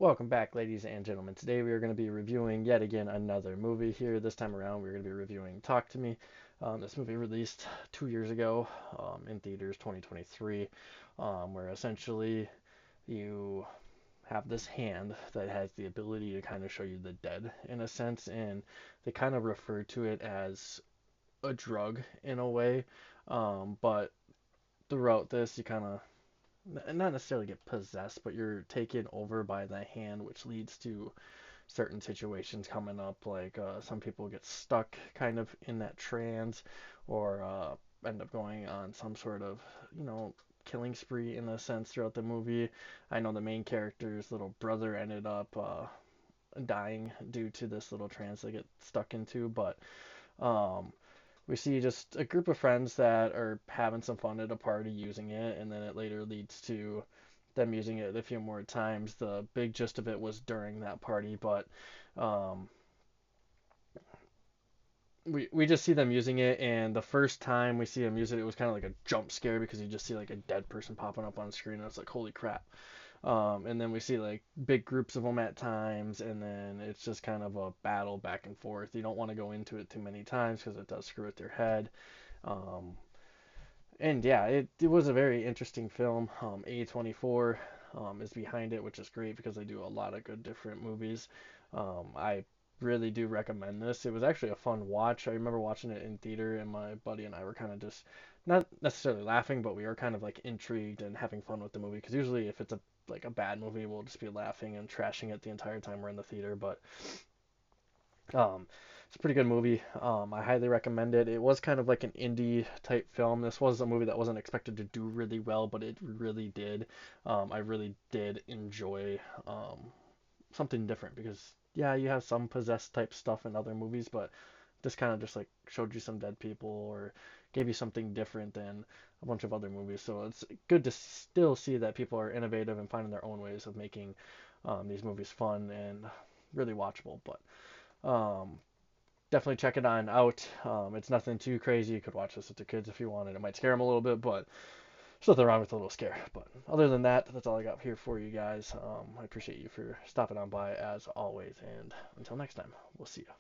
Welcome back, ladies and gentlemen. Today we are going to be reviewing yet again another movie here. This time around, we're going to be reviewing Talk to Me. This movie released 2 years ago in theaters, 2023, where essentially you have this hand that has the ability to kind of show you the dead in a sense, and they kind of refer to it as a drug in a way. But throughout this, you kind of not necessarily get possessed, but you're taken over by the hand, which leads to certain situations coming up. Like some people get stuck kind of in that trance, or end up going on some sort of, you know, killing spree in a sense throughout the movie. I know the main character's little brother ended up dying due to this little trance they get stuck into, but um, we see just a group of friends that are having some fun at a party using it, and then it later leads to them using it a few more times. The big gist of it was during that party, but um, we just see them using it, and the first time we see them use it, it was kind of like a jump scare because you just see like a dead person popping up on screen, and it's like holy crap. And then we see like big groups of them at times, and then it's just kind of a battle back and forth. You don't want to go into it too many times because it does screw with your head. Um, and yeah, it was a very interesting film. A24 is behind it, which is great because they do a lot of good different movies. I really do recommend this. It was actually a fun watch. I remember watching it in theater, and my buddy and I were kind of just not necessarily laughing, but we were kind of like intrigued and having fun with the movie. Because usually, if it's a bad movie, we'll just be laughing and trashing it the entire time we're in the theater. But um, it's a pretty good movie. I highly recommend it. It was kind of like an indie type film. This was a movie that wasn't expected to do really well, but it really did. I really did enjoy something different because yeah, you have some possessed type stuff in other movies, but this kind of just like showed you some dead people or gave you something different than a bunch of other movies. So it's good to still see that people are innovative and finding their own ways of making these movies fun and really watchable. But um, definitely check it on out. It's nothing too crazy. You could watch this with the kids if you wanted. It might scare them a little bit, but there's nothing wrong with a little scare. But other than that, that's all I got here for you guys. I appreciate you for stopping on by as always. And until next time, we'll see you.